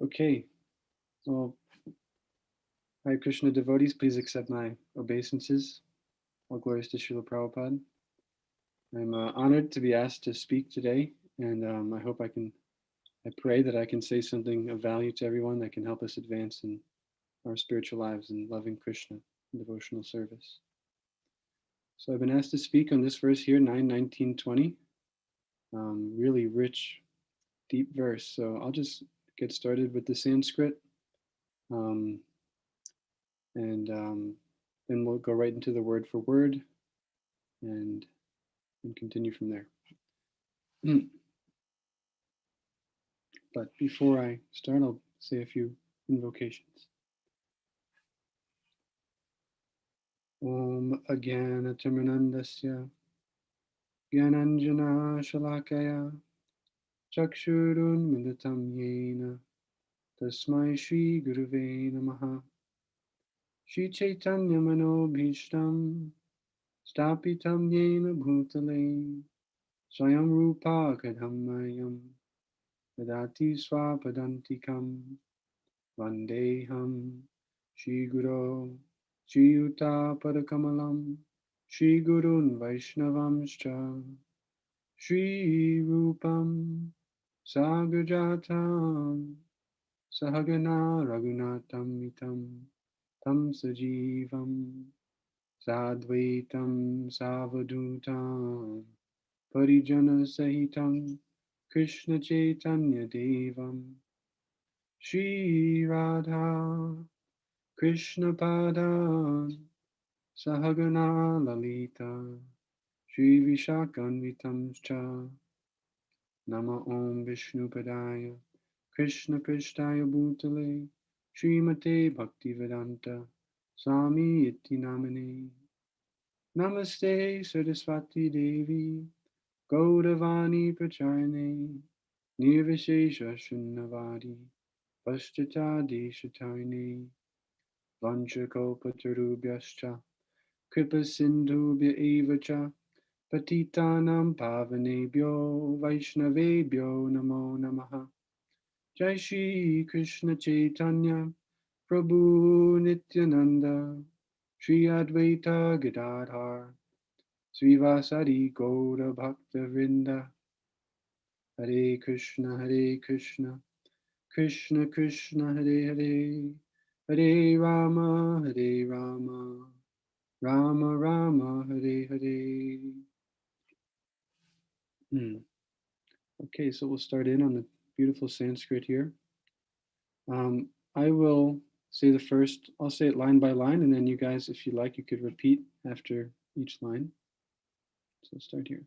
Okay, well, Hare Krishna devotees, please accept my obeisances. All glories to Srila Prabhupada. I'm honored to be asked to speak today, and I pray that I can say something of value to everyone that can help us advance in our spiritual lives in loving Krishna and devotional service. So I've been asked to speak on this verse here, 9:19:20. Really rich, deep verse. So I'll just get started with the Sanskrit. Um, and then we'll go right into the word for word and, and continue from there. But before I start, I'll say a few invocations. Om Agana Tamanandasya Gyananjana Shalakaya Chakshurun Militam Yena Tasmai Shri Guruve Namaha Shri Chaitanya Manobhishtam Stapitam Yena Bhutale Swayam Rupa Kadhamayam Vedati Swapadantikam Vandeham Shri Guru Shri Yuta Padakamalam Shri Gurun Vaishnavamscha Shri Rupam Sagrajatam Sahagana Raghunatam Mitam Tam Sajivam Sadvaitam Savadutam Parijana Sahitam Krishna Chaitanya Devam Shri Radha Krishna Padan Sahagana Lalita Shri Vishakanvitamscha Nama Om Vishnu Padaya Krishna Pristaya Bhutale Srimate Bhaktivedanta Swami Iti Namane Namaste Saraswati Devi Gauravani Pracharane Nirvishesha Shunnavadi Paschata Deshatarne Vanchakopatarubhyascha Kripa Sindhubhya eva cha Patitanam Pavanebhyo Vaishnavebhyo Namo Namaha Jai Shri Krishna Chaitanya Prabhu Nityananda Shri Advaita Gadadhar Srivasadi Gaura Bhakta Vrinda Hare Krishna Krishna Krishna Hare Hare Hare Rama Rama Rama Hare Hare. Okay, so we'll start in on the beautiful Sanskrit here. I will say I'll say it line by line, and then you guys, if you like, you could repeat after each line. So let's start here.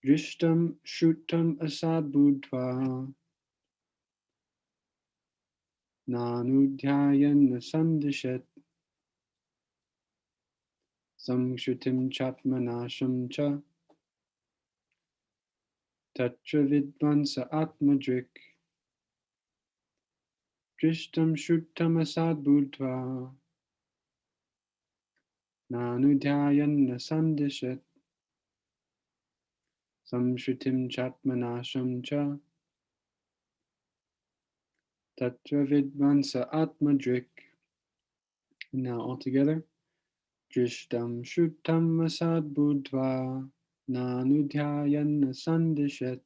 Drishtam Shrutam Asad Buddhva Nanudhyayan Nasandishet Samshrutim Chatmanasham Cha Tatra Vidvansa Atmadrik Drishtam Shrutam Asad Buddhva Nanudhyayan Nasandishet Samshrutim Chatmanasham Cha Tatra Vidvansa Atmadrik. And now all together. Drishtam Shrutam Asad Buddhva Nanudhyayan Sandishet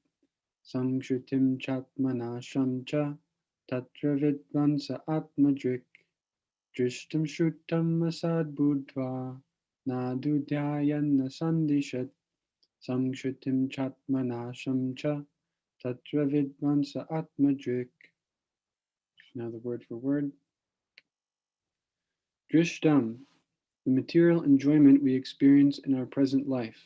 Samshrutim Chatmanasham Cha Tatra Vidvansa Atmadrik. Drishtam Shrutam Asad Buddhva Nanudhyayan Sandishet Samshrutim Chatmanasham Cha Tatra Vidvansa Atmadrik. Now the word for word. Drishtam, the material enjoyment we experience in our present life.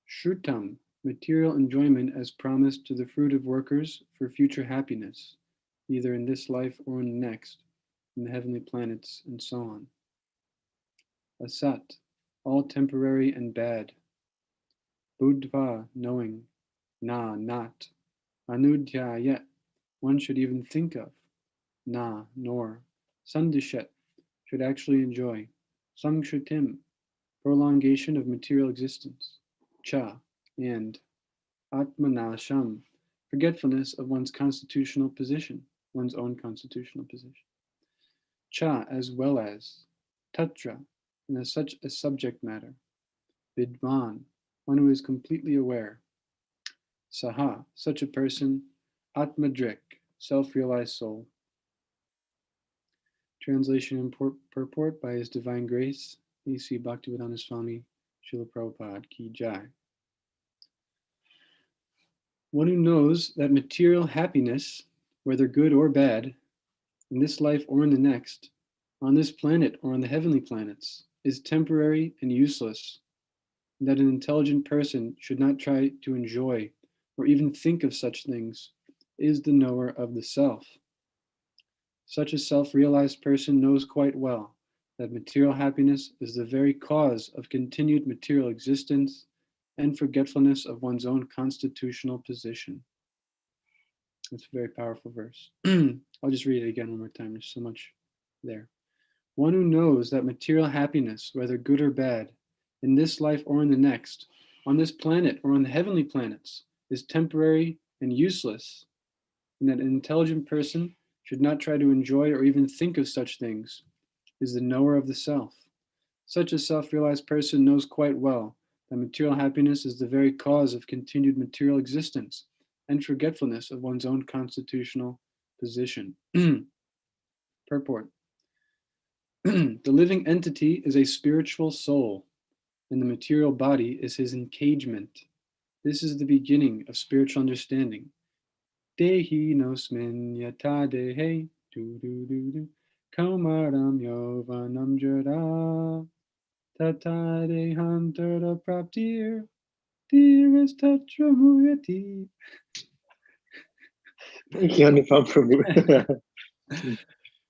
Shrutam, material enjoyment as promised to the fruit of workers for future happiness, either in this life or in the next, in the heavenly planets, and so on. Asat, all temporary and bad. Buddhva, knowing. Na, not. Anudhyaya, one should even think of. Na, nor. Sandishet, should actually enjoy. Samshrutim, prolongation of material existence. Cha, and. Atmanasham, forgetfulness of one's constitutional position, one's own constitutional position. Cha, as well as, tatra, and as such a subject matter. Vidman, one who is completely aware. Saha, such a person. Atmadrik, self-realized soul. Translation and purport by His Divine Grace, A.C. Bhaktivedanta Swami, Srila Prabhupada Ki Jai. One who knows that material happiness, whether good or bad, in this life or in the next, on this planet or on the heavenly planets, is temporary and useless, and that an intelligent person should not try to enjoy or even think of such things, is the knower of the self. Such a self-realized person knows quite well that material happiness is the very cause of continued material existence and forgetfulness of one's own constitutional position. That's a very powerful verse. I'll just read it again one more time. There's so much there. One who knows that material happiness, whether good or bad, in this life or in the next, on this planet or on the heavenly planets, is temporary and useless, and that an intelligent person should not try to enjoy or even think of such things, is the knower of the self. Such a self-realized person knows quite well that material happiness is the very cause of continued material existence and forgetfulness of one's own constitutional position. Purport. The living entity is a spiritual soul, and the material body is his encagement. This is the beginning of spiritual understanding. Dehi nosmin yata dehe do do do do kaumaram yovanam jara tata dehantara praptir dhiras tatra muyati. Thank you, Anupama Prabhu.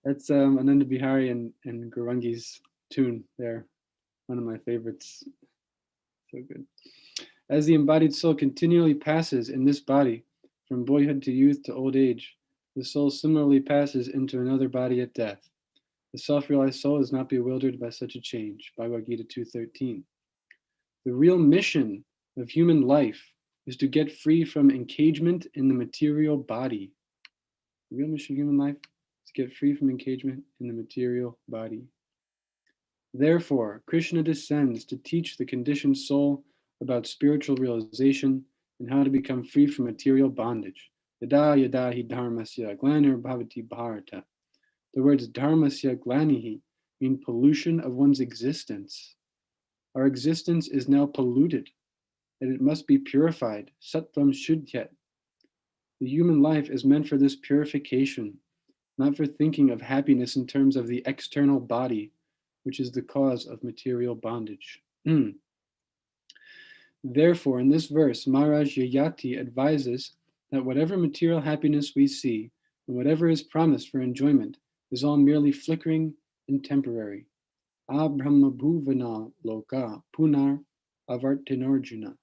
That's Ananda Bihari and Gaurangi's tune there. One of my favorites. So good. As the embodied soul continually passes in this body, from boyhood to youth to old age, the soul similarly passes into another body at death. The self-realized soul is not bewildered by such a change. Bhagavad Gita 2:13. The real mission of human life is to get free from engagement in the material body. The real mission of human life is to get free from engagement in the material body. Therefore, Krishna descends to teach the conditioned soul about spiritual realization and how to become free from material bondage. Yada yada hi dharmasya glanir bhavati bharata. The words dharmasya glanihi mean pollution of one's existence. Our existence is now polluted, and it must be purified. Sattvam shuddhyat. The human life is meant for this purification, not for thinking of happiness in terms of the external body, which is the cause of material bondage. Therefore, in this verse, Maharaj Yayati advises that whatever material happiness we see and whatever is promised for enjoyment is all merely flickering and temporary. Abrahma bhuvana loka punar avartinorjuna.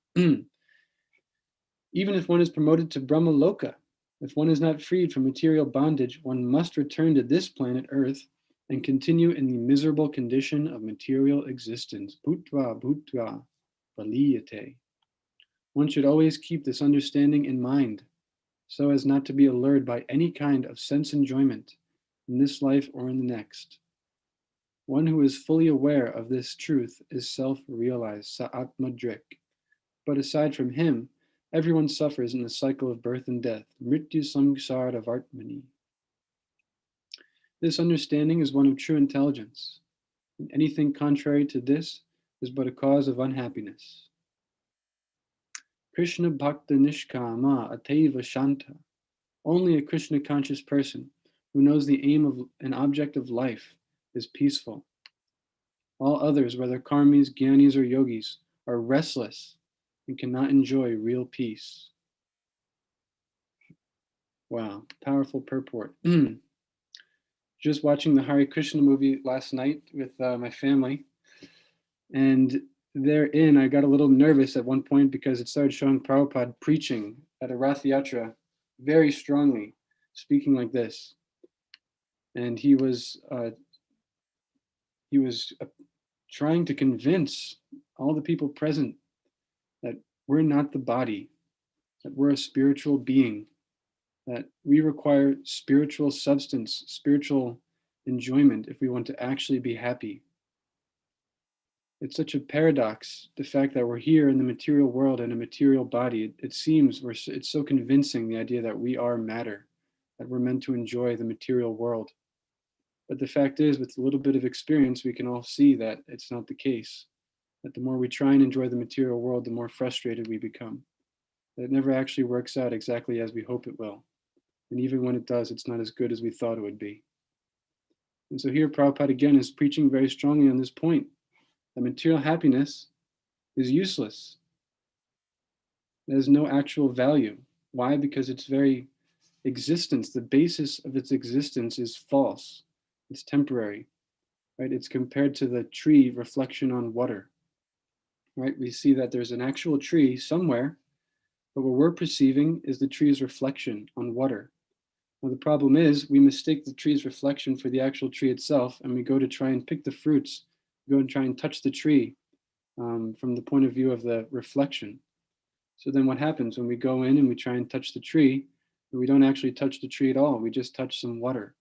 Even if one is promoted to Brahma Loka, if one is not freed from material bondage, one must return to this planet Earth and continue in the miserable condition of material existence. Bhutva bhutva baliyate. One should always keep this understanding in mind, so as not to be allured by any kind of sense enjoyment in this life or in the next. One who is fully aware of this truth is self-realized, sa'atmadrik. But aside from him, everyone suffers in the cycle of birth and death, mrityu samsara vartmani. This understanding is one of true intelligence, and anything contrary to this is but a cause of unhappiness. Krishna bhakta nishkama ateva shanta. Only a Krishna conscious person who knows the aim of an object of life is peaceful. All others, whether karmis, jnanis, or yogis, are restless and cannot enjoy real peace. Wow, powerful purport. Just watching the Hare Krishna movie last night with my family, and therein I got a little nervous at one point because it started showing Prabhupada preaching at a Rath Yatra very strongly, speaking like this. And he was trying to convince all the people present that we're not the body, that we're a spiritual being, that we require spiritual substance, spiritual enjoyment if we want to actually be happy. It's such a paradox, the fact that we're here in the material world in a material body. It seems it's so convincing, the idea that we are matter, that we're meant to enjoy the material world. But the fact is, with a little bit of experience, we can all see that it's not the case. That the more we try and enjoy the material world, the more frustrated we become. That it never actually works out exactly as we hope it will. And even when it does, it's not as good as we thought it would be. And so here, Prabhupada again is preaching very strongly on this point, that material happiness is useless. It has no actual value. Why? Because its very existence, the basis of its existence is false. It's temporary, right? It's compared to the tree reflection on water, right? We see that there's an actual tree somewhere, but what we're perceiving is the tree's reflection on water. Now, the problem is we mistake the tree's reflection for the actual tree itself, and we go to try and pick the fruits, go and try and touch the tree from the point of view of the reflection. So then what happens when we go in and we try and touch the tree, we don't actually touch the tree at all. We just touch some water.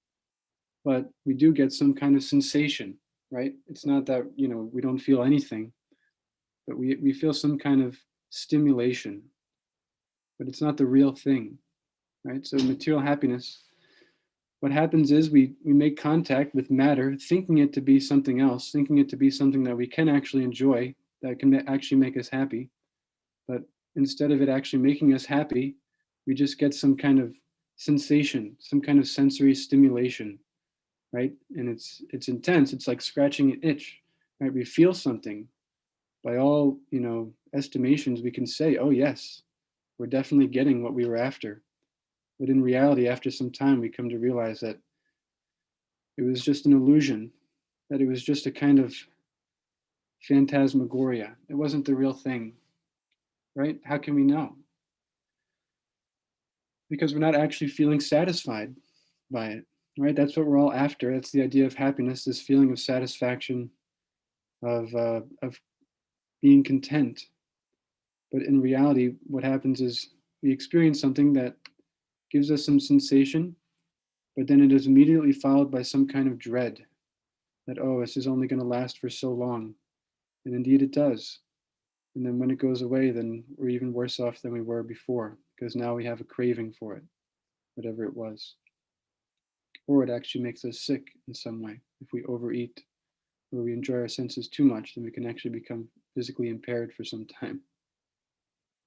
But we do get some kind of sensation, right? It's not that, we don't feel anything, but we feel some kind of stimulation, but it's not the real thing, right? So material happiness, what happens is we make contact with matter, thinking it to be something else, thinking it to be something that we can actually enjoy, that can actually make us happy. But instead of it actually making us happy, we just get some kind of sensation, some kind of sensory stimulation, right? And it's intense. It's like scratching an itch, right? We feel something. By all, estimations, we can say, oh yes, we're definitely getting what we were after. But in reality, after some time, we come to realize that it was just an illusion, that it was just a kind of phantasmagoria. It wasn't the real thing, right? How can we know? Because we're not actually feeling satisfied by it, right? That's what we're all after. That's the idea of happiness, this feeling of satisfaction, of being content. But in reality, what happens is we experience something that gives us some sensation, but then it is immediately followed by some kind of dread that, oh, this is only going to last for so long. And indeed it does. And then when it goes away, then we're even worse off than we were before, because now we have a craving for it, whatever it was. Or it actually makes us sick in some way. If we overeat or we enjoy our senses too much, then we can actually become physically impaired for some time.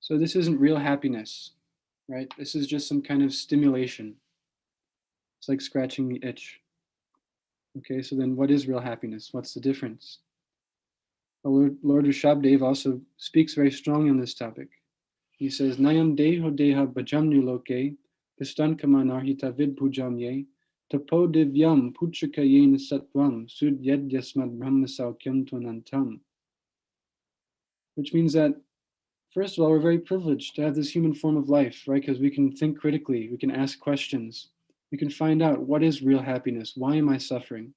So this isn't real happiness, right? This is just some kind of stimulation. It's like scratching the itch. Okay, so then what is real happiness? What's the difference? Well, Lord Rishabdev also speaks very strongly on this topic. He says, Nayam deho deha bhajamni loke, pistan kamanarhita vid pujamye, tapo divyam puchaka yena satvam, sud yed yasmad brahma saukyam tvanantam. Which means that, first of all, we're very privileged to have this human form of life, right? Because we can think critically, we can ask questions, we can find out what is real happiness, why am I suffering?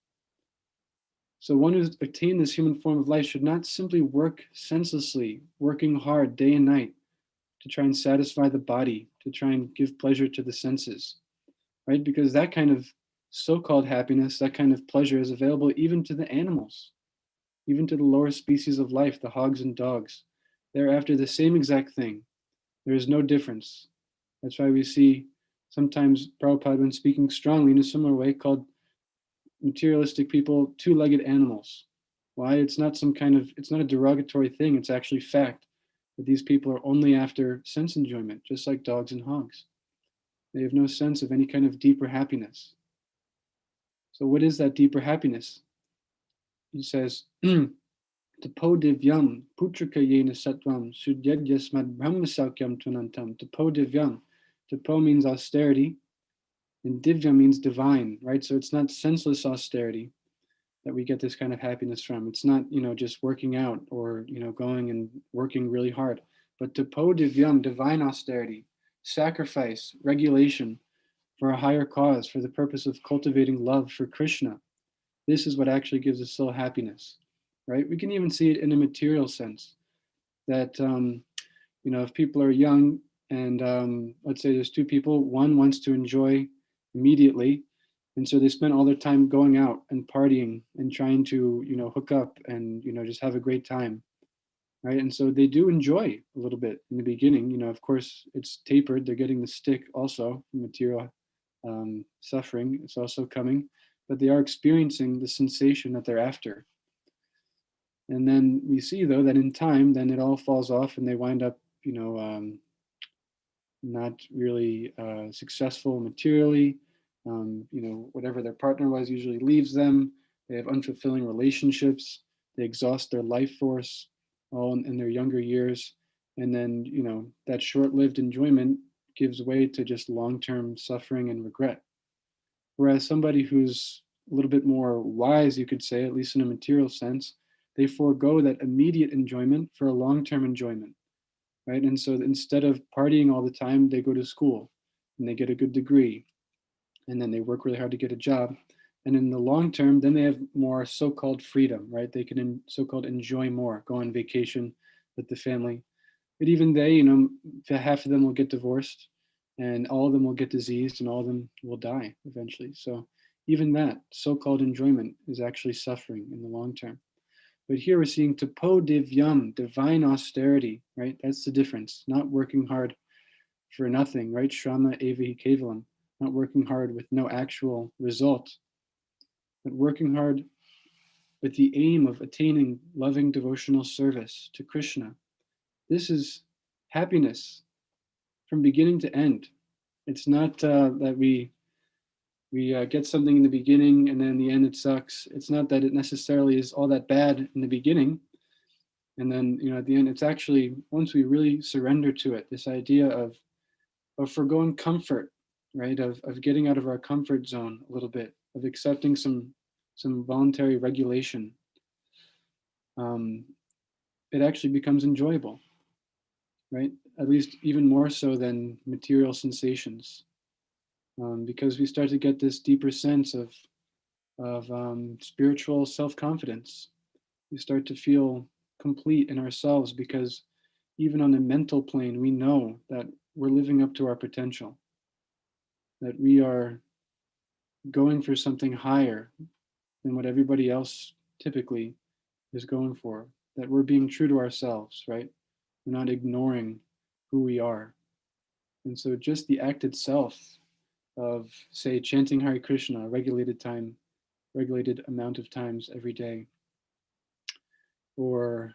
So one who's attained this human form of life should not simply work senselessly, working hard day and night to try and satisfy the body, to try and give pleasure to the senses, right? Because that kind of so-called happiness, that kind of pleasure is available even to the animals, even to the lower species of life, the hogs and dogs. They're after the same exact thing. There is no difference. That's why we see sometimes Prabhupada, when speaking strongly in a similar way, called materialistic people two-legged animals. Why? It's not a derogatory thing. It's actually fact that these people are only after sense enjoyment, just like dogs and hogs. They have no sense of any kind of deeper happiness. So what is that deeper happiness? He says, Tapo divyam putraka yena satvam sudyad brahma saukyam tunantam. Tapo divyam. Tapo means austerity, and divya means divine, right? So it's not senseless austerity that we get this kind of happiness from. It's not, just working out or, going and working really hard, but tapo divyam, divine austerity, sacrifice, regulation for a higher cause, for the purpose of cultivating love for Krishna. This is what actually gives us soul happiness, right? We can even see it in a material sense that, if people are young And let's say there's two people. One wants to enjoy immediately, and so they spend all their time going out and partying and trying to, hook up and, just have a great time, right? And so they do enjoy a little bit in the beginning. Of course, it's tapered. They're getting the stick also from material suffering. It's also coming, but they are experiencing the sensation that they're after. And then we see, though, that in time, then it all falls off, and they wind up, not really successful materially. Whatever their partner was usually leaves them. They have unfulfilling relationships. They exhaust their life force all in their younger years. And then, that short-lived enjoyment gives way to just long-term suffering and regret. Whereas somebody who's a little bit more wise, you could say, at least in a material sense, they forego that immediate enjoyment for a long-term enjoyment, right? And so instead of partying all the time, they go to school and they get a good degree, and then they work really hard to get a job. And in the long term, then they have more so-called freedom, right? They can so-called enjoy more, go on vacation with the family. But even they, half of them will get divorced, and all of them will get diseased, and all of them will die eventually. So even that so-called enjoyment is actually suffering in the long term. But here we're seeing tapo divyam, divine austerity, right? That's the difference. Not working hard for nothing, right? Shrama evahi kevalam, not working hard with no actual result, but working hard with the aim of attaining loving devotional service to Krishna. This is happiness from beginning to end. It's not that we get something in the beginning and then in the end it sucks. It's not that it necessarily is all that bad in the beginning, and then at the end it's actually, once we really surrender to it, this idea of foregoing comfort, right? Of getting out of our comfort zone a little bit, of accepting some voluntary regulation. It actually becomes enjoyable, right? At least even more so than material sensations, because we start to get this deeper sense of spiritual self-confidence. We start to feel complete in ourselves because even on the mental plane, we know that we're living up to our potential, that we are going for something higher than what everybody else typically is going for, that we're being true to ourselves, right? We're not ignoring who we are. And so just the act itself of, say, chanting Hare Krishna a regulated amount of times every day, or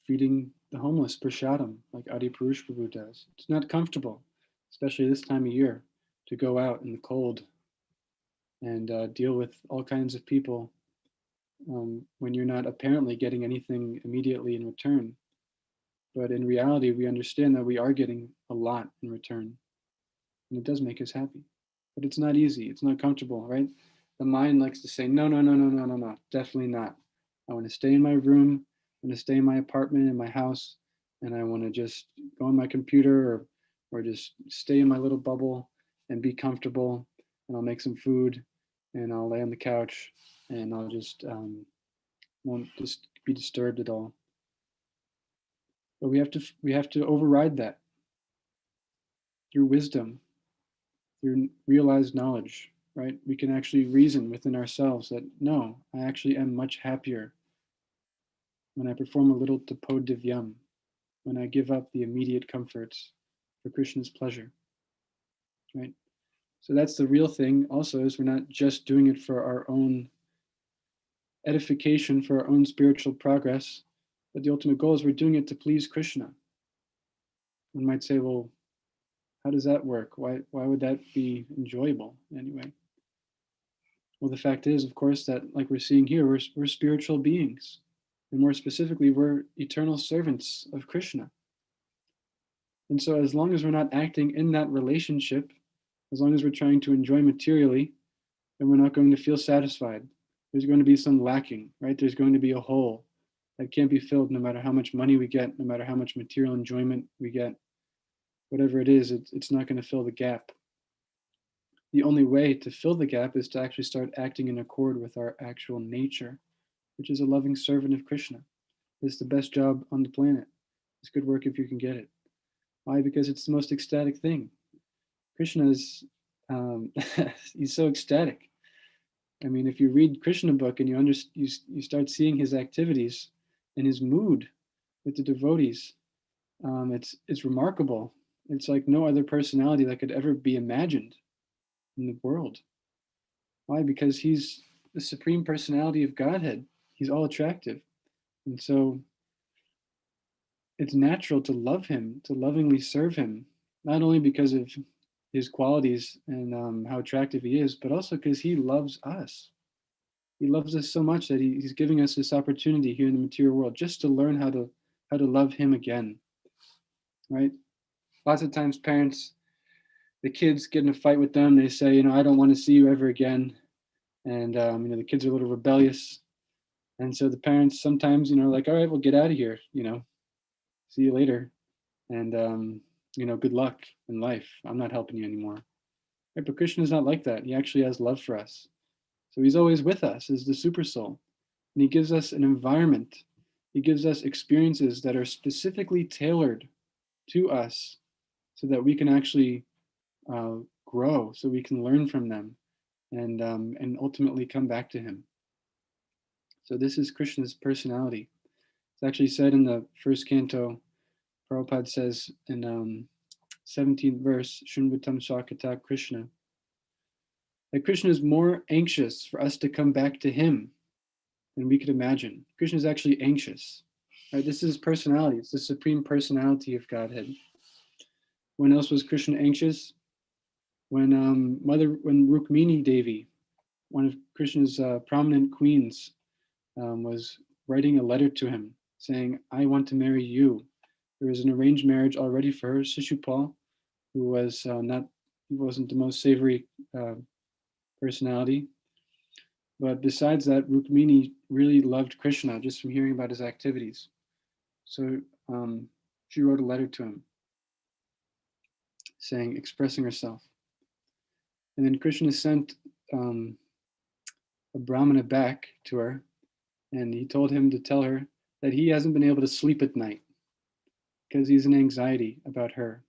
feeding the homeless prasadam like Adi Purush Prabhu does. It's not comfortable, especially this time of year, to go out in the cold and deal with all kinds of people when you're not apparently getting anything immediately in return. But in reality, we understand that we are getting a lot in return, and it does make us happy. But it's not easy. It's not comfortable, right? The mind likes to say, no, no, no, no, no, no, no, definitely not. I want to stay in my room. I want to stay in my apartment, in my house, and I want to just go on my computer or just stay in my little bubble and be comfortable. And I'll make some food, and I'll lay on the couch, and I'll just won't just be disturbed at all. But we have to override that through wisdom, through realized knowledge, right? We can actually reason within ourselves that no, I actually am much happier when I perform a little tapo divyam, when I give up the immediate comforts for Krishna's pleasure, right? So that's the real thing also, is we're not just doing it for our own edification, for our own spiritual progress, but the ultimate goal is we're doing it to please Krishna. One might say, well, how does that work? Why would that be enjoyable anyway? Well, the fact is, of course, that like we're seeing here, we're spiritual beings. And more specifically, we're eternal servants of Krishna. And so as long as we're not acting in that relationship, as long as we're trying to enjoy materially, then we're not going to feel satisfied. There's going to be some lacking, right? There's going to be a hole that can't be filled no matter how much money we get, no matter how much material enjoyment we get. Whatever it is, it's not going to fill the gap. The only way to fill the gap is to actually start acting in accord with our actual nature, which is a loving servant of Krishna. It's the best job on the planet. It's good work if you can get it. Why? Because it's the most ecstatic thing. Krishna is, he's so ecstatic. I mean, if you read Krishna book and you start seeing his activities and his mood with the devotees, it's remarkable. It's like no other personality that could ever be imagined in the world. Why? Because he's the supreme personality of Godhead. He's all attractive. And so it's natural to love him, to lovingly serve him, not only because of his qualities and how attractive he is, but also because he loves us. He loves us so much that he's giving us this opportunity here in the material world just to learn how to love him again. Right? Lots of times parents, the kids get in a fight with them, they say, I don't want to see you ever again. And the kids are a little rebellious. And so the parents sometimes, are like, all right, well, get out of here, see you later. And good luck in life. I'm not helping you anymore. Right? But Krishna is not like that. He actually has love for us. So he's always with us as the super soul. And he gives us an environment. He gives us experiences that are specifically tailored to us so that we can actually grow, so we can learn from them and ultimately come back to him. So this is Krishna's personality. It's actually said in the first canto. Prabhupada says in 17th verse, Shunvatam Swakata Krishna, that Krishna is more anxious for us to come back to him than we could imagine. Krishna is actually anxious. Right? This is his personality. It's the supreme personality of Godhead. When else was Krishna anxious? When Rukmini Devi, one of Krishna's prominent queens, was writing a letter to him saying, I want to marry you. There was an arranged marriage already for her, Shishupal, who was he wasn't the most savory personality. But besides that, Rukmini really loved Krishna just from hearing about his activities. So she wrote a letter to him saying, expressing herself. And then Krishna sent a Brahmana back to her, and he told him to tell her that he hasn't been able to sleep at night because he's in anxiety about her.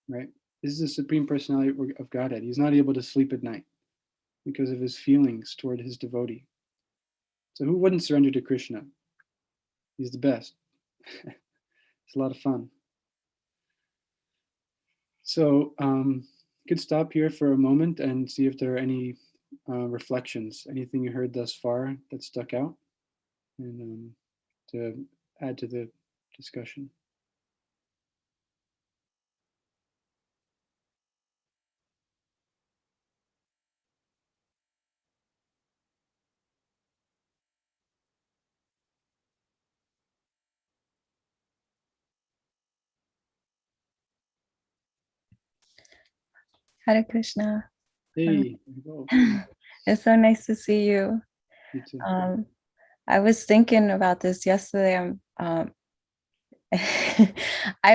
Right? This is the supreme personality of Godhead. He's not able to sleep at night because of his feelings toward his devotee. So who wouldn't surrender to Krishna? He's the best. It's a lot of fun. So could stop here for a moment and see if there are any reflections, anything you heard thus far that stuck out, and to add to the discussion. Hare Krishna. Hey, It's so nice to see you. you too. I was thinking about this yesterday. I'm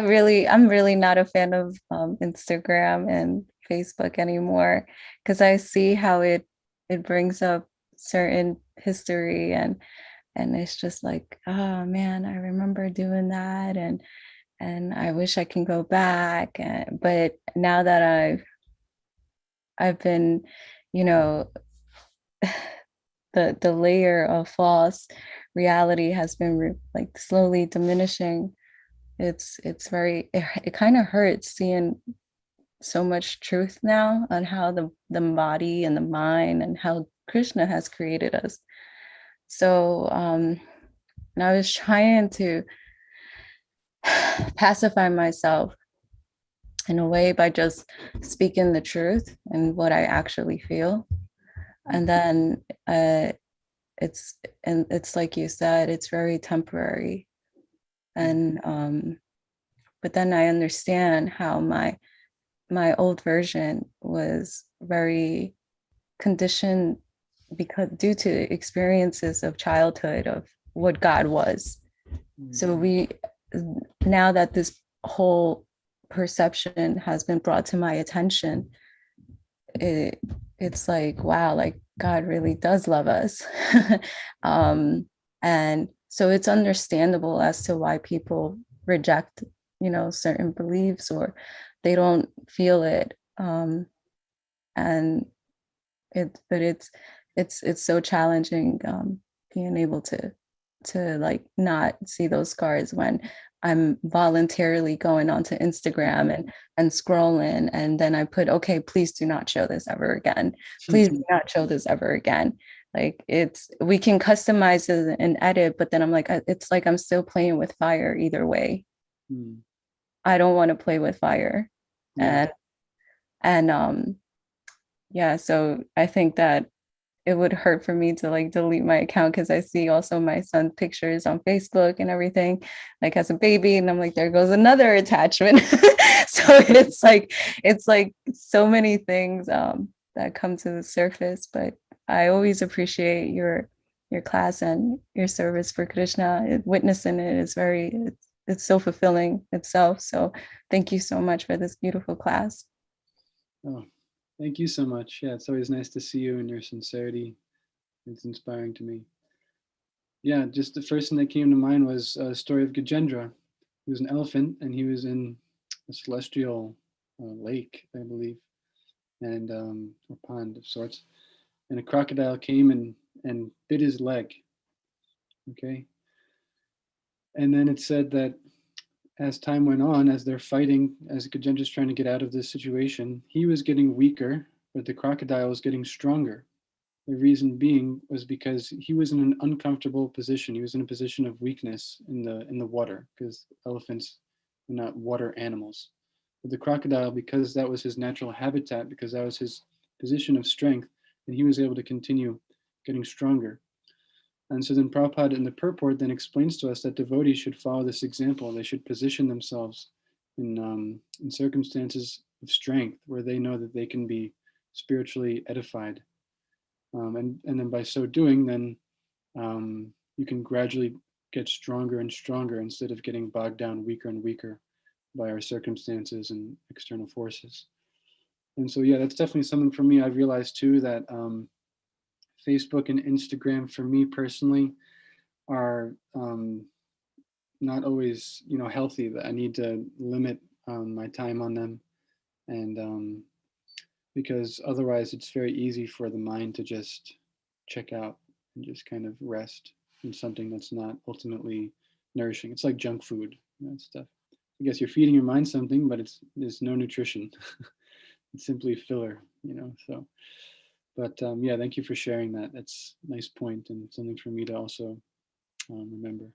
really not a fan of Instagram and Facebook anymore because I see how it brings up certain history and it's just like, oh man, I remember doing that and I wish I can go back. But now that I've been, the layer of false reality has been like slowly diminishing. It's very, it kind of hurts seeing so much truth now on how the body and the mind and how Krishna has created us. So and I was trying to pacify myself in a way by just speaking the truth and what I actually feel. And then it's like you said, it's very temporary. And but then I understand how my old version was very conditioned because due to experiences of childhood of what God was. So now that this whole perception has been brought to my attention, it's like, wow, like God really does love us. And so it's understandable as to why people reject certain beliefs, or they don't feel it. And it's so challenging, being able to like not see those scars when I'm voluntarily going onto Instagram and scrolling, and then I put, okay, please do not show this ever again. Please do not show this ever again. Like, we can customize it and edit, but then I'm like, it's like I'm still playing with fire either way. I don't want to play with fire. Yeah. And yeah, so I think that it would hurt for me to like delete my account, because I see also my son's pictures on Facebook and everything, like as a baby, and I'm like, there goes another attachment. So it's like so many things that come to the surface. But I always appreciate your class and your service for Krishna. Witnessing it is it's so fulfilling itself. So thank you so much for this beautiful class. Oh, thank you so much. Yeah, it's always nice to see you and your sincerity. It's inspiring to me. Yeah, just the first thing that came to mind was a story of Gajendra. He was an elephant, and he was in a celestial lake, I believe, and a pond of sorts. And a crocodile came and bit his leg. Okay. And then it said that as time went on, as they're fighting, as Gajendra's trying to get out of this situation, he was getting weaker, but the crocodile was getting stronger. The reason being was because he was in an uncomfortable position. He was in a position of weakness in the water, because elephants are not water animals. But the crocodile, because that was his natural habitat, because that was his position of strength, and he was able to continue getting stronger. And so then Prabhupada in the purport then explains to us that devotees should follow this example. They should position themselves in circumstances of strength where they know that they can be spiritually edified. And then by so doing, then you can gradually get stronger and stronger instead of getting bogged down weaker and weaker by our circumstances and external forces. And so, yeah, that's definitely something for me. I've realized too that Facebook and Instagram for me personally are not always, healthy. That I need to limit my time on them, and because otherwise it's very easy for the mind to just check out and just kind of rest in something that's not ultimately nourishing. It's like junk food, stuff. I guess you're feeding your mind something, but there's no nutrition. It's simply filler, So, but yeah, thank you for sharing that. That's a nice point and something for me to also remember.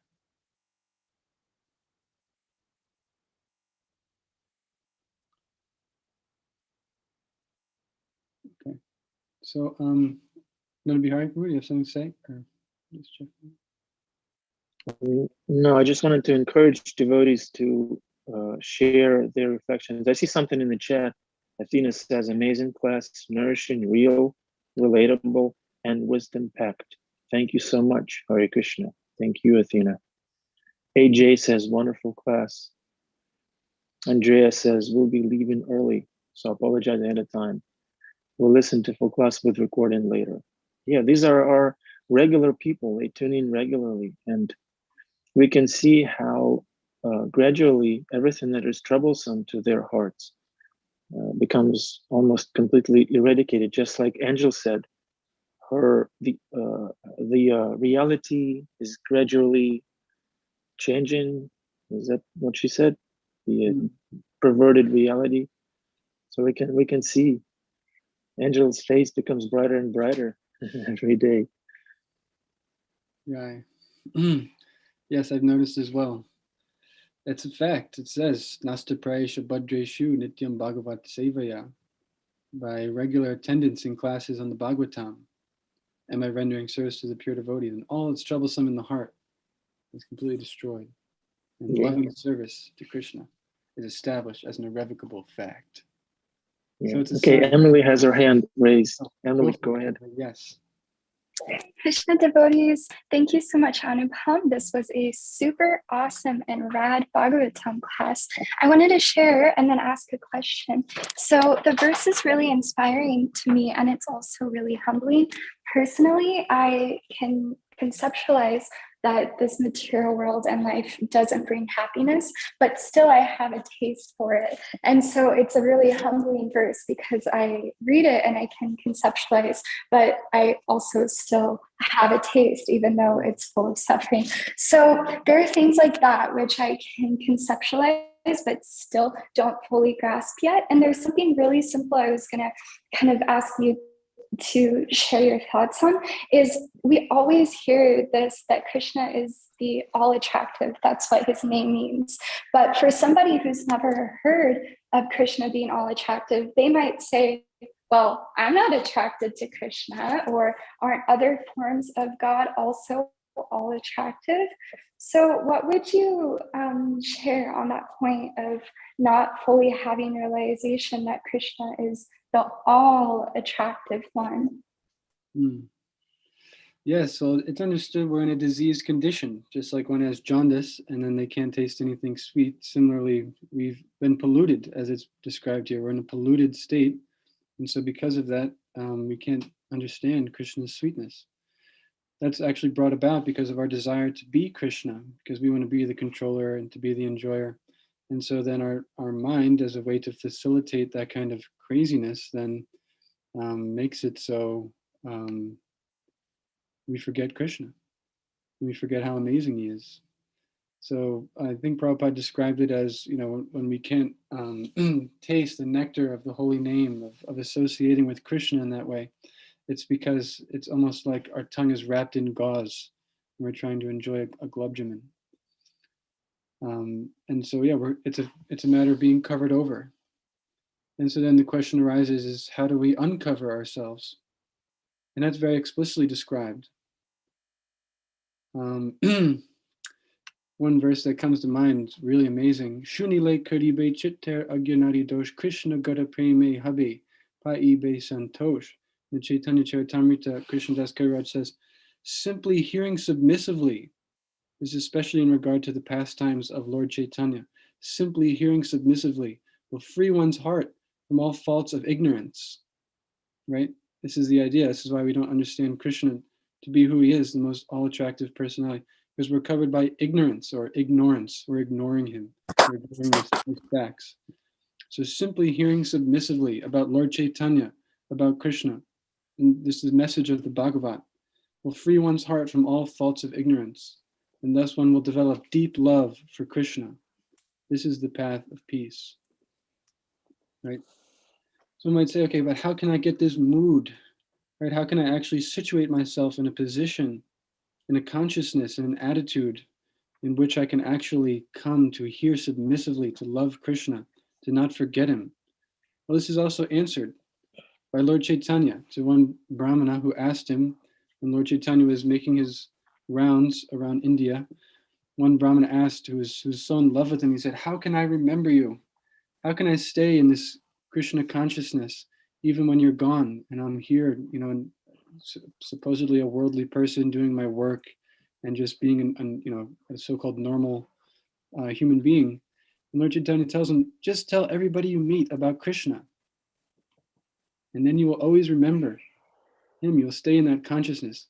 Okay, so Nona Bihari, do you have something to say? Or just check? No, I just wanted to encourage devotees to share their reflections. I see something in the chat. Athena says, amazing class, nourishing, real, relatable, and wisdom packed. Thank you so much, Hare Krishna. Thank you, Athena. AJ says, wonderful class. Andrea says, we'll be leaving early, so I apologize ahead of time. We'll listen to full class with recording later. Yeah, these are our regular people. They tune in regularly, and we can see how gradually everything that is troublesome to their hearts becomes almost completely eradicated. Just like Angel said, the reality is gradually changing. Is that what she said? The perverted reality. So we can see Angel's face becomes brighter and brighter every day. Yeah. Yes, I've noticed as well. That's a fact. It says, Nasta Prayesha Bhadreshu Nityam Bhagavat Sevaya. By regular attendance in classes on the Bhagavatam, am I rendering service to the pure devotee? And all that's troublesome in the heart is completely destroyed. And loving service to Krishna is established as an irrevocable fact. Yeah. So it's okay, Emily has her hand raised. Emily, go ahead. Yes. Krishna devotees, thank you so much, Anupam. This was a super awesome and rad Bhagavatam class. I wanted to share and then ask a question. So the verse is really inspiring to me, and it's also really humbling. Personally, I can conceptualize that this material world and life doesn't bring happiness, but still I have a taste for it. And so it's a really humbling verse because I read it and I can conceptualize, but I also still have a taste, even though it's full of suffering. So there are things like that which I can conceptualize but still don't fully grasp yet. And there's something really simple I was going to kind of ask you to share your thoughts on, is we always hear this, that Krishna is the all attractive. That's what his name means. But for somebody who's never heard of Krishna being all attractive, they might say, well, I'm not attracted to Krishna, or aren't other forms of God also all attractive? So what would you share on that point of not fully having realization that Krishna is the all attractive one? Yes, so it's understood we're in a diseased condition, just like one has jaundice and then they can't taste anything sweet. Similarly, we've been polluted, as it's described here. We're in a polluted state. And so because of that, we can't understand Krishna's sweetness. That's actually brought about because of our desire to be Krishna, because we want to be the controller and to be the enjoyer. And so then our mind, as a way to facilitate that kind of craziness, then makes it so we forget Krishna. We forget how amazing he is. So I think Prabhupada described it as, when we can't taste the nectar of the holy name, of associating with Krishna in that way, it's because it's almost like our tongue is wrapped in gauze and we're trying to enjoy a globjaman. And so, yeah, it's a matter of being covered over. And so then the question arises is, how do we uncover ourselves? And that's very explicitly described. One verse that comes to mind, really amazing. Shunile karibe chitter agyanari dosh Krishna gata preme habe paibe santosh. The Chaitanya Charitamrita, Krishna Das Kaviraj says, simply hearing submissively, this is especially in regard to the pastimes of Lord Chaitanya, simply hearing submissively will free one's heart from all faults of ignorance, right? This is the idea. This is why we don't understand Krishna to be who he is, the most all-attractive personality, because we're covered by ignorance or ignorance. We're ignoring him. We're ignoring his facts. So simply hearing submissively about Lord Chaitanya, about Krishna, and this is the message of the Bhagavatam, will free one's heart from all faults of ignorance, and thus one will develop deep love for Krishna. This is the path of peace, right? So one might say, okay, but how can I get this mood, right? How can I actually situate myself in a position, in a consciousness, in an attitude in which I can actually come to hear submissively, to love Krishna, to not forget him? Well, this is also answered by Lord Chaitanya to one Brahmana who asked him, when Lord Chaitanya was making his rounds around India, one Brahmana asked, who was so in love with him, he said, how can I remember you? How can I stay in this Krishna consciousness even when you're gone and I'm here, supposedly a worldly person doing my work and just being a so-called normal human being? And Lord Chaitanya tells him, just tell everybody you meet about Krishna. And then you will always remember him. You'll stay in that consciousness,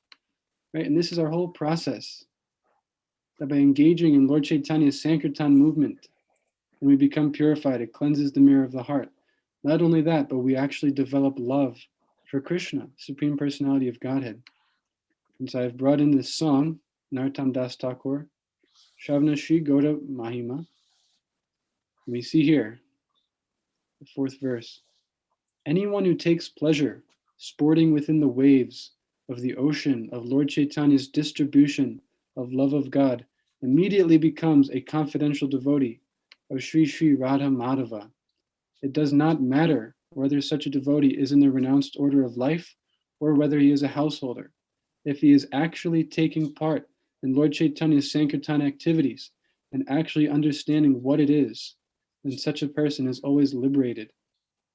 right? And this is our whole process, that by engaging in Lord Chaitanya's Sankirtan movement, and we become purified, it cleanses the mirror of the heart. Not only that, but we actually develop love for Krishna, Supreme Personality of Godhead. And so I've brought in this song, Narottam Das Thakur, Shavna Shri Goda Mahima. And we see here, the fourth verse. Anyone who takes pleasure sporting within the waves of the ocean of Lord Chaitanya's distribution of love of God immediately becomes a confidential devotee of Sri Sri Radha Madhava. It does not matter whether such a devotee is in the renounced order of life or whether he is a householder. If he is actually taking part in Lord Chaitanya's Sankirtan activities and actually understanding what it is, then such a person is always liberated.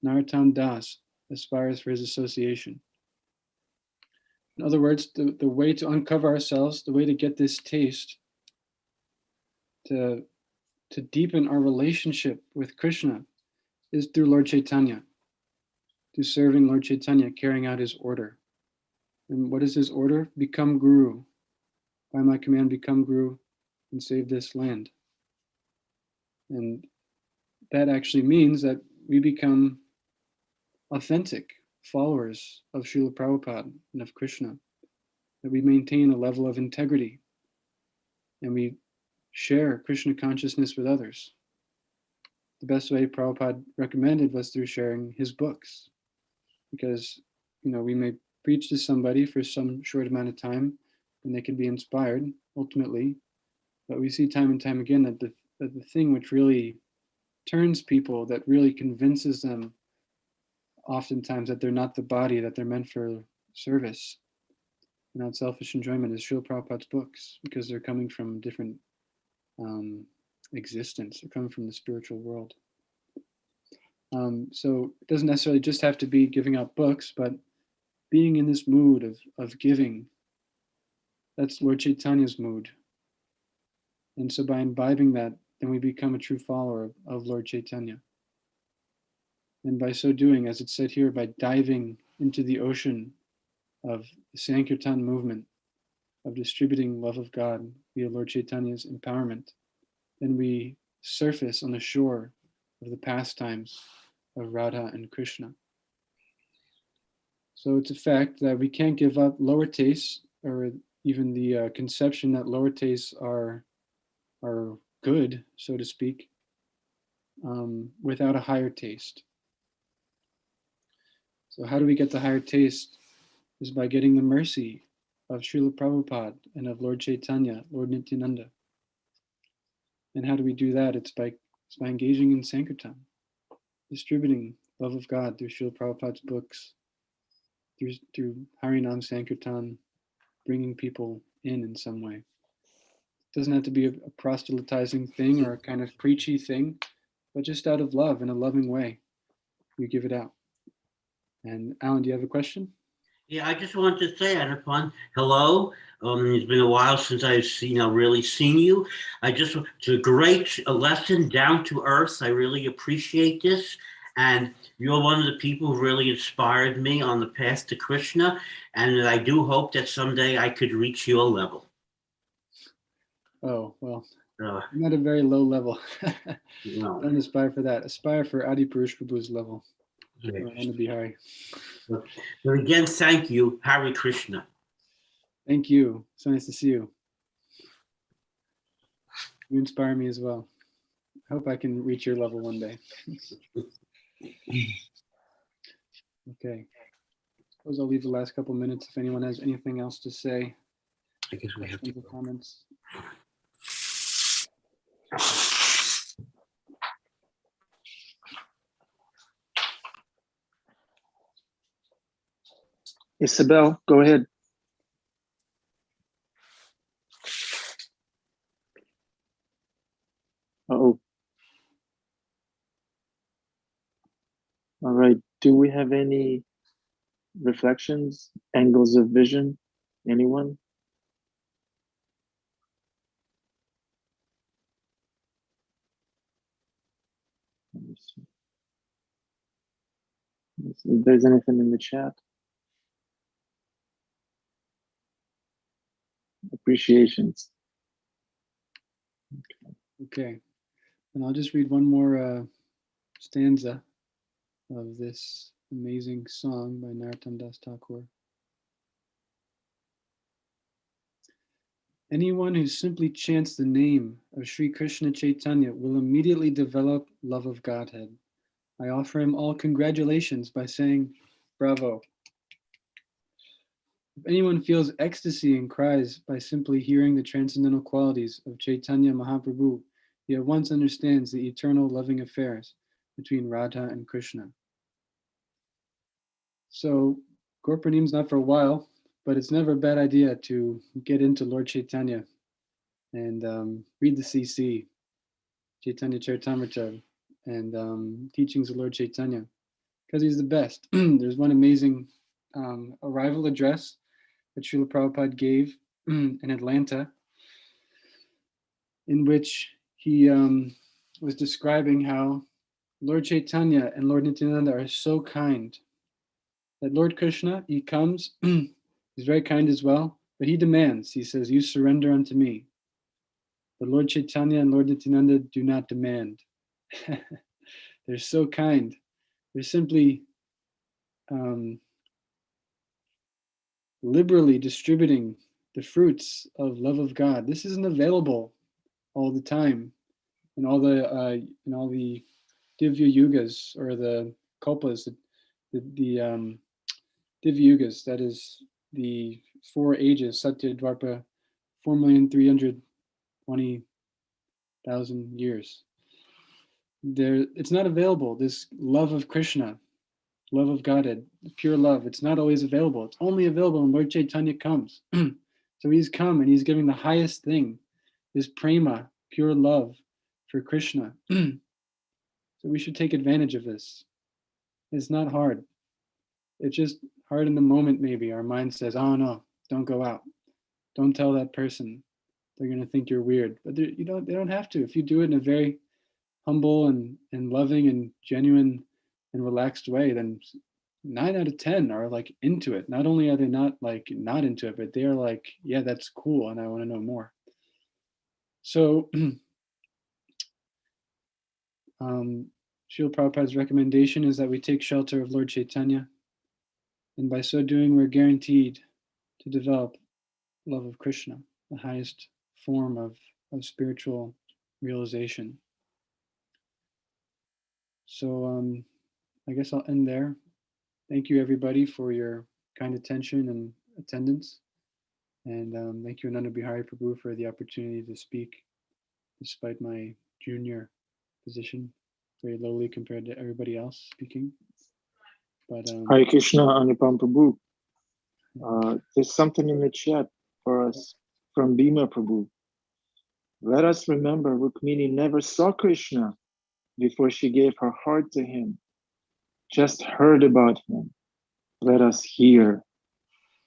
Narottam Das aspires for his association. In other words, the way to uncover ourselves, the way to get this taste, to deepen our relationship with Krishna, is through Lord Chaitanya, through serving Lord Chaitanya, carrying out his order. And what is his order? Become Guru. by my command become Guru and save this land. And that actually means that we become authentic followers of Srila Prabhupada and of Krishna, that we maintain a level of integrity and we share Krishna consciousness with others. The best way Prabhupada recommended was through sharing his books, because we may preach to somebody for some short amount of time and they can be inspired ultimately, but we see time and time again that the thing which really turns people, that really convinces them oftentimes that they're not the body, that they're meant for service, not selfish enjoyment, is Srila Prabhupada's books, because they're coming from different existence. They're coming from the spiritual world. So it doesn't necessarily just have to be giving out books, but being in this mood of giving. That's Lord Chaitanya's mood. And so by imbibing that, then we become a true follower of Lord Chaitanya. And by so doing, as it's said here, by diving into the ocean of the Sankirtan movement, of distributing love of God via Lord Chaitanya's empowerment, then we surface on the shore of the pastimes of Radha and Krishna. So it's a fact that we can't give up lower tastes, or even the conception that lower tastes are good, so to speak, without a higher taste. So how do we get the higher taste? Is by getting the mercy of Srila Prabhupada and of Lord Chaitanya, Lord Nityananda. And how do we do that? It's by engaging in Sankirtan, distributing love of God through Srila Prabhupada's books, through Harinam Sankirtan, bringing people in some way. It doesn't have to be a proselytizing thing or a kind of preachy thing, but just out of love, in a loving way, you give it out. And Alan, do you have a question? Yeah, I just wanted to say, Anupama, hello. It's been a while since I've really seen you. It's a great lesson, down to earth. I really appreciate this. And you're one of the people who really inspired me on the path to Krishna. And I do hope that someday I could reach your level. Oh, well, I'm at a very low level. No. Don't aspire for that. Aspire for Adi Purush Prabhu's level. Yeah. I want to be high. But again, thank you. Hare Krishna. Thank you. So nice to see you. You inspire me as well. I hope I can reach your level one day. Okay. Suppose I'll leave the last couple minutes if anyone has anything else to say. I guess we have to go. Comments. Isabel, go ahead. Uh-oh. All right. Do we have any reflections, angles of vision? Anyone? Let me see. Let's see if there's anything in the chat. Appreciations. Okay. And I'll just read one more stanza of this amazing song by Narottam Das Thakur. Anyone who simply chants the name of Sri Krishna Chaitanya will immediately develop love of Godhead. I offer him all congratulations by saying, bravo. If anyone feels ecstasy and cries by simply hearing the transcendental qualities of Chaitanya Mahaprabhu, he at once understands the eternal loving affairs between Radha and Krishna. So, Gorpranim's not for a while, but it's never a bad idea to get into Lord Chaitanya and read the CC, Chaitanya Charitamrita, and teachings of Lord Chaitanya, because he's the best. There's one amazing arrival address that Srila Prabhupada gave in Atlanta, in which he was describing how Lord Chaitanya and Lord Nityananda are so kind that Lord Krishna, he comes, he's very kind as well, But he demands, he says, you surrender unto me. But Lord Chaitanya and Lord Nityananda do not demand. They're so kind. They're simply liberally distributing the fruits of love of God. This isn't available all the time in all the Divya Yugas or the Kalpas, the Divya Yugas. That is the 4 ages, Satya, Dwapara, 4,320,000 years. It's not available. This love of Krishna, love of Godhead, pure love, it's not always available. It's only available when Lord Chaitanya comes. So he's come and he's giving the highest thing, this prema, pure love for Krishna. So we should take advantage of this. It's not hard. It's just hard in the moment, maybe. Our mind says, oh no, don't go out. Don't tell that person. They're going to think you're weird. But they don't have to. If you do it in a very humble and loving and genuine and relaxed way, then 9 out of 10 are like into it. Not only are they not into it, but they are like, yeah, that's cool, and I want to know more. So Srila Prabhupada's recommendation is that we take shelter of Lord Chaitanya, and by so doing, we're guaranteed to develop love of Krishna, the highest form of spiritual realization. So I guess I'll end there. Thank you, everybody, for your kind attention and attendance. And thank you, Ananda Bihari Prabhu, for the opportunity to speak, despite my junior position, very lowly compared to everybody else speaking. But Hare Krishna, Anupama Prabhu. There's something in the chat for us from Bhima Prabhu. Let us remember Rukmini never saw Krishna before she gave her heart to him, just heard about him. Let us hear.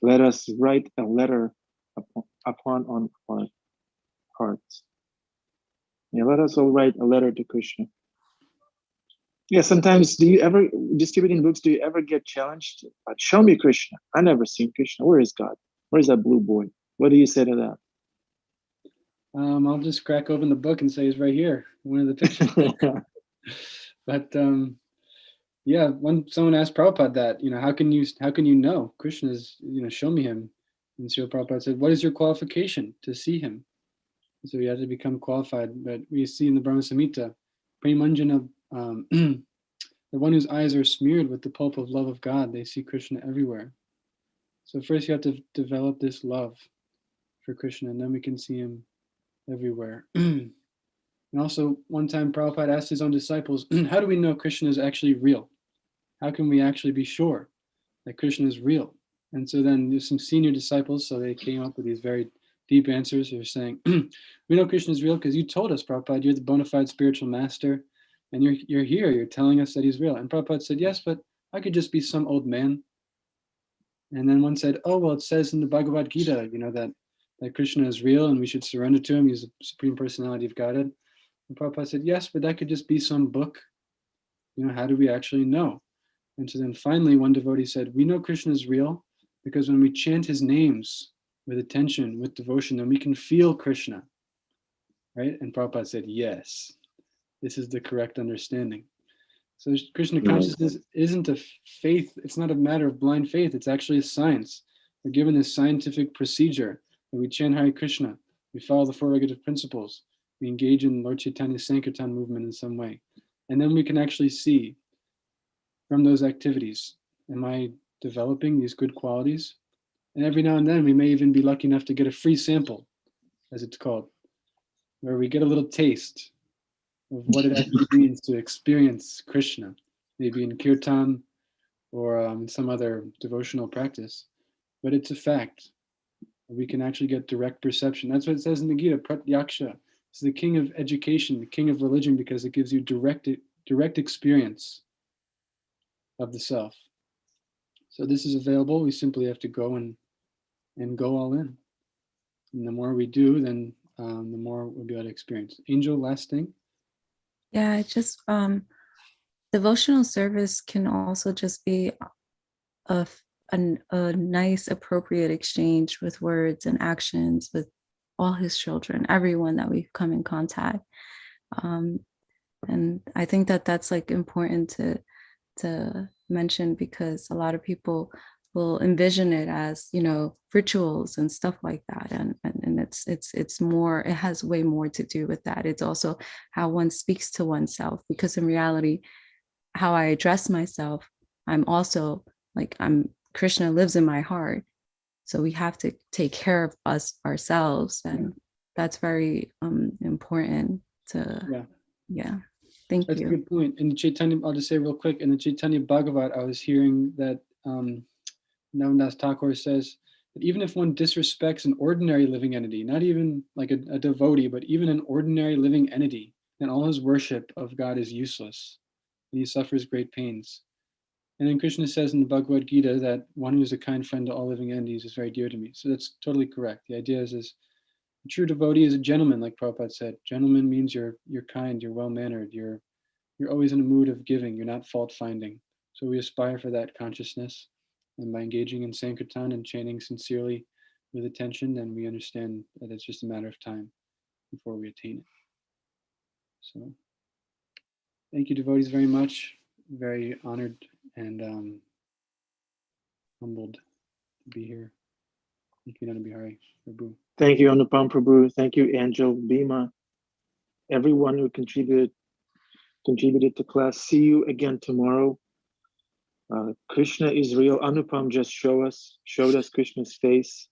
Let us write a letter upon our hearts. Yeah, let us all write a letter to Krishna. Yeah, sometimes distributing books, do you ever get challenged? Show me Krishna. I never seen Krishna. Where is God? Where's that blue boy? What do you say to that? I'll just crack open the book and say he's right here, one of the pictures. But yeah, when someone asked Prabhupada that, how can you know Krishna's, show me him? And Srila Prabhupada said, what is your qualification to see him? So you have to become qualified. But we see in the Brahma Samhita, Premanjana, the one whose eyes are smeared with the pulp of love of God, they see Krishna everywhere. So first you have to develop this love for Krishna, and then we can see him everywhere. And also, one time Prabhupada asked his own disciples, how do we know Krishna is actually real? How can we actually be sure that Krishna is real? And so then there's some senior disciples, so they came up with these very deep answers. They're saying, we know Krishna is real because you told us, Prabhupada, you're the bona fide spiritual master, and you're here, you're telling us that he's real. And Prabhupada said, yes, but I could just be some old man. And then one said, oh, well, it says in the Bhagavad Gita, that Krishna is real and we should surrender to him. He's the supreme personality of Godhead. And Prabhupada said, yes, but that could just be some book. How do we actually know? And so then finally one devotee said, we know Krishna is real because when we chant his names with attention, with devotion, then we can feel Krishna, right? And Prabhupada said, yes, this is the correct understanding. So Krishna consciousness isn't a faith. It's not a matter of blind faith. It's actually a science. We're given this scientific procedure that we chant Hare Krishna. We follow the 4 regulative principles. We engage in Lord Chaitanya's Sankirtan movement in some way. And then we can actually see from those activities, am I developing these good qualities? And every now and then we may even be lucky enough to get a free sample, as it's called, where we get a little taste of what it actually means to experience Krishna, maybe in kirtan or in some other devotional practice. But it's a fact. We can actually get direct perception. That's what it says in the Gita, Pratyaksha. It's the king of education, the king of religion, because it gives you direct experience of the self. So this is available. We simply have to go and go all in. And the more we do, then the more we'll be able to experience. Angel, last thing. Yeah, devotional service can also just be a a nice, appropriate exchange with words and actions with all his children, everyone that we've come in contact. And I think that that's like important to mention, because a lot of people will envision it as, you know, rituals and stuff like that, and it's more, it has way more to do with that. It's also how one speaks to oneself, because in reality, how I address myself, I'm also like, Krishna lives in my heart, so we have to take care of us ourselves, and that's very important to Thank That's you. a good point. In Chaitanya, I'll just say real quick, in the Chaitanya Bhagavat, I was hearing that Navandas Thakur says that even if one disrespects an ordinary living entity, not even like a devotee, but even an ordinary living entity, then all his worship of God is useless, and he suffers great pains. And then Krishna says in the Bhagavad Gita that one who is a kind friend to all living entities is very dear to me. So that's totally correct. The idea is a true devotee is a gentleman, like Prabhupada said. Gentleman means you're kind, you're well-mannered, you're always in a mood of giving, you're not fault-finding. So we aspire for that consciousness. And by engaging in Sankirtan and chanting sincerely with attention, then we understand that it's just a matter of time before we attain it. So thank you, devotees, very much. Very honored and humbled to be here. Thank you, Nana Bihari, Prabhu. Thank you, Anupam Prabhu. Thank you, Angel, Bhima, everyone who contributed to class. See you again tomorrow. Krishna is real. Anupam just showed us Krishna's face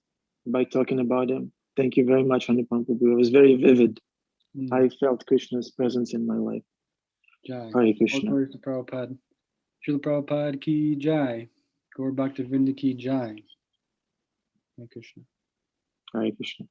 by talking about him. Thank you very much, Anupam Prabhu. It was very vivid. I felt Krishna's presence in my life. Jai. Hare Krishna. All glory to Prabhupada. Srila Prabhupada ki jai. Gaur Bhakta Vrinda ki jai. Hare Krishna. Hare Krishna.